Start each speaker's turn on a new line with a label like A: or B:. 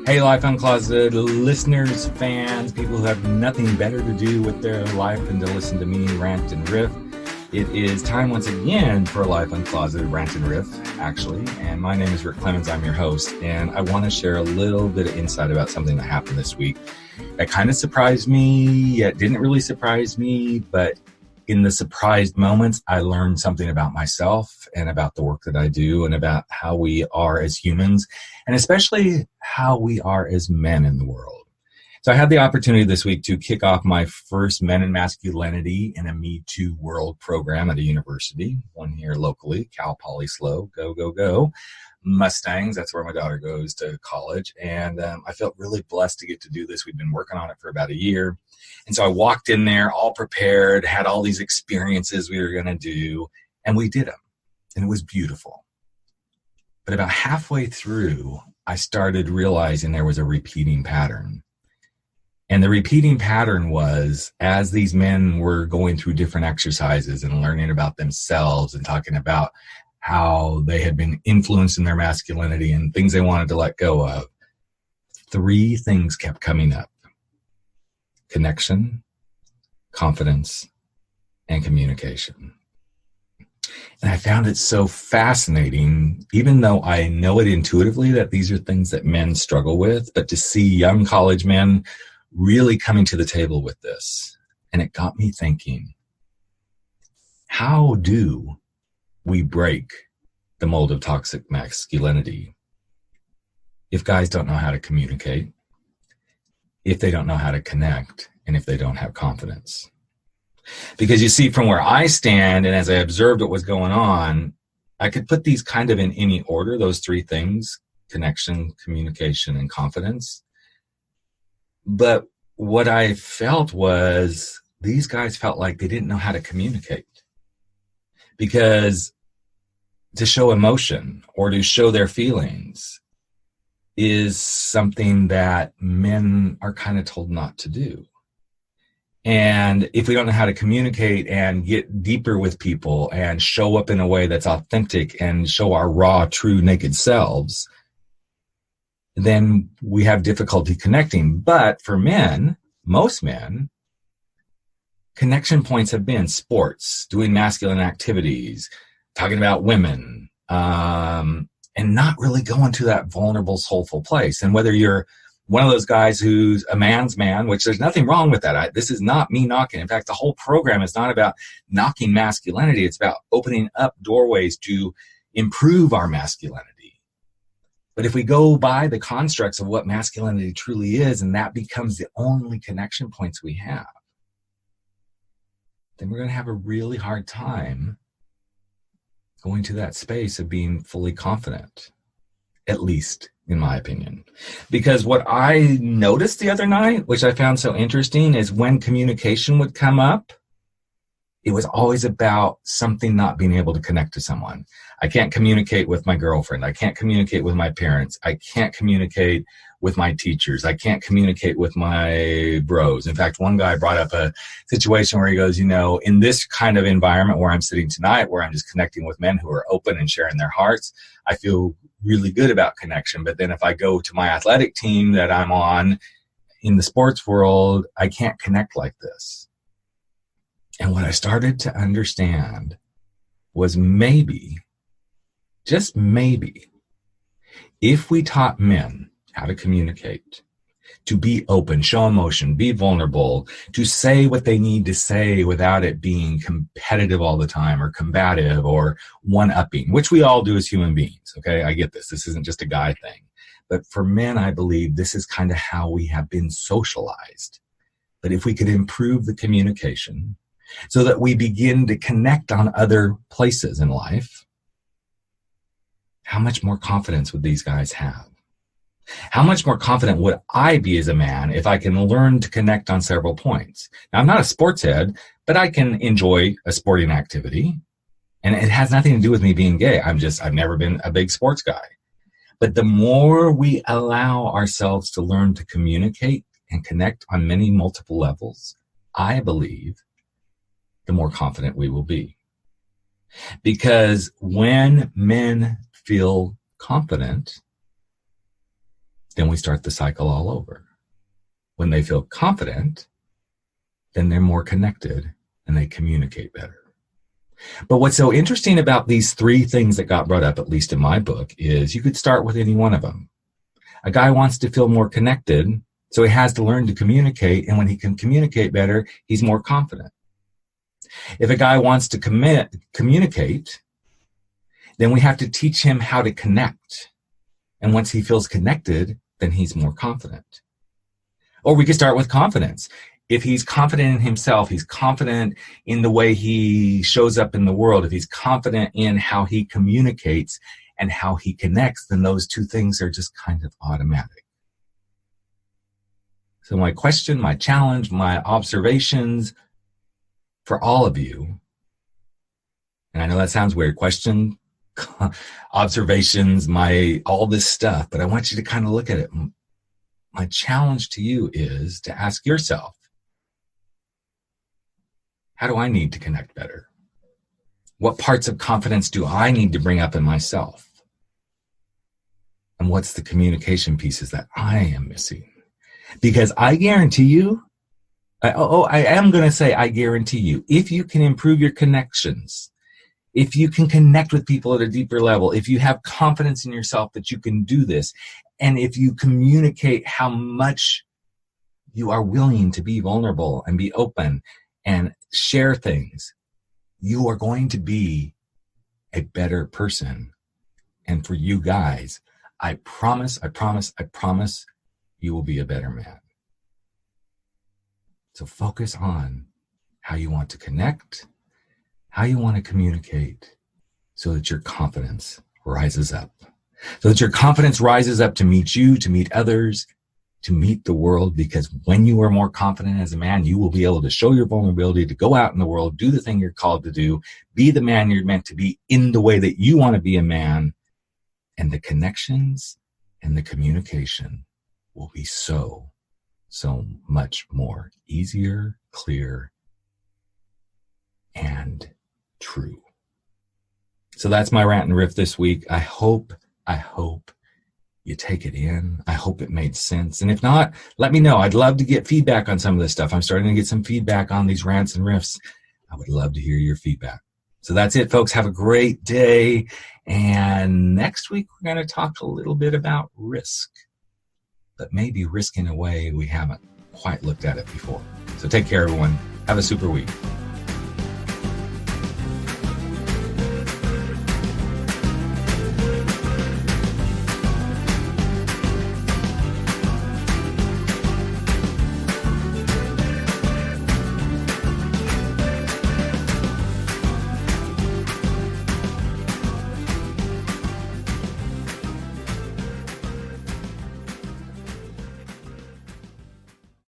A: Hey, Life Uncloseted listeners, fans, people who have nothing better to do with their life than to listen to me rant and riff. It is time once again for Life Uncloseted Rant and Riff, actually. And my name is Rick Clemens. I'm your host. And I want to share a little bit of insight about something that happened this week. That kind of surprised me, yet didn't really surprise me. But in the surprised moments, I learned something about myself and about the work that I do and about how we are as humans, and especially how we are as men in the world. So I had the opportunity this week to kick off my first Men and Masculinity in a Me Too World program at a university, one here locally, Cal Poly SLO, go, go, go. Mustangs, that's where my daughter goes to college. And I felt really blessed to get to do this. We've been working on it for about a year. And so I walked in there all prepared, had all these experiences we were going to do, and we did them. And it was beautiful. But about halfway through, I started realizing there was a repeating pattern. And the repeating pattern was, as these men were going through different exercises and learning about themselves and talking about how they had been influenced in their masculinity and things they wanted to let go of, three things kept coming up: connection, confidence, and communication. And I found it so fascinating, even though I know it intuitively that these are things that men struggle with, but to see young college men really coming to the table with this. And it got me thinking, how do we break the mold of toxic masculinity if guys don't know how to communicate, if they don't know how to connect, and if they don't have confidence? Because you see, from where I stand, and as I observed what was going on, I could put these kind of in any order, those three things: connection, communication, and confidence. But what I felt was these guys felt like they didn't know how to communicate. Because to show emotion or to show their feelings is something that men are kind of told not to do. And if we don't know how to communicate and get deeper with people and show up in a way that's authentic and show our raw, true, naked selves, then we have difficulty connecting. But for men, most men, connection points have been sports, doing masculine activities, talking about women, and not really going to that vulnerable, soulful place. And whether you're one of those guys who's a man's man, which there's nothing wrong with that. This is not me knocking. In fact, the whole program is not about knocking masculinity. It's about opening up doorways to improve our masculinity. But if we go by the constructs of what masculinity truly is, and that becomes the only connection points we have, then we're going to have a really hard time going to that space of being fully confident, at least in my opinion. Because what I noticed the other night, which I found so interesting, is when communication would come up, it was always about something not being able to connect to someone. I can't communicate with my girlfriend. I can't communicate with my parents. I can't communicate with my teachers. I can't communicate with my bros. In fact, one guy brought up a situation where he goes, in this kind of environment where I'm sitting tonight, where I'm just connecting with men who are open and sharing their hearts, I feel really good about connection. But then if I go to my athletic team that I'm on in the sports world, I can't connect like this. And what I started to understand was maybe, just maybe, if we taught men how to communicate, to be open, show emotion, be vulnerable, to say what they need to say without it being competitive all the time or combative or one-upping, which we all do as human beings, okay? I get this. This isn't just a guy thing. But for men, I believe this is kind of how we have been socialized. But if we could improve the communication so that we begin to connect on other places in life, how much more confidence would these guys have? How much more confident would I be as a man if I can learn to connect on several points? Now, I'm not a sports head, but I can enjoy a sporting activity. And it has nothing to do with me being gay. I've never been a big sports guy. But the more we allow ourselves to learn to communicate and connect on many multiple levels, I believe the more confident we will be. Because when men feel confident, then we start the cycle all over. When they feel confident, then they're more connected and they communicate better. But what's so interesting about these three things that got brought up, at least in my book, is you could start with any one of them. A guy wants to feel more connected, so he has to learn to communicate, and when he can communicate better, he's more confident. If a guy wants to communicate, then we have to teach him how to connect. And once he feels connected, then he's more confident. Or we could start with confidence. If he's confident in himself, he's confident in the way he shows up in the world, if he's confident in how he communicates and how he connects, then those two things are just kind of automatic. So my question, my challenge, my observations for all of you, and I know that sounds weird, question, observations, all this stuff, but I want you to kind of look at it. My challenge to you is to ask yourself, how do I need to connect better? What parts of confidence do I need to bring up in myself? And what's the communication pieces that I am missing? Because I guarantee you, I am going to say I guarantee you, if you can improve your connections, if you can connect with people at a deeper level, if you have confidence in yourself that you can do this, and if you communicate how much you are willing to be vulnerable and be open and share things, you are going to be a better person. And for you guys, I promise, you will be a better man. So focus on how you want to connect, how you want to communicate, so that your confidence rises up. So that your confidence rises up to meet you, to meet others, to meet the world, because when you are more confident as a man, you will be able to show your vulnerability, to go out in the world, do the thing you're called to do, be the man you're meant to be in the way that you want to be a man, and the connections and the communication will be so much more easier, clear, and true. So that's my rant and riff this week. I hope you take it in. I hope it made sense. And if not, let me know. I'd love to get feedback on some of this stuff. I'm starting to get some feedback on these rants and riffs. I would love to hear your feedback. So that's it, folks. Have a great day. And next week, we're going to talk a little bit about risk, but maybe risk in a way we haven't quite looked at it before. So take care, everyone. Have a super week.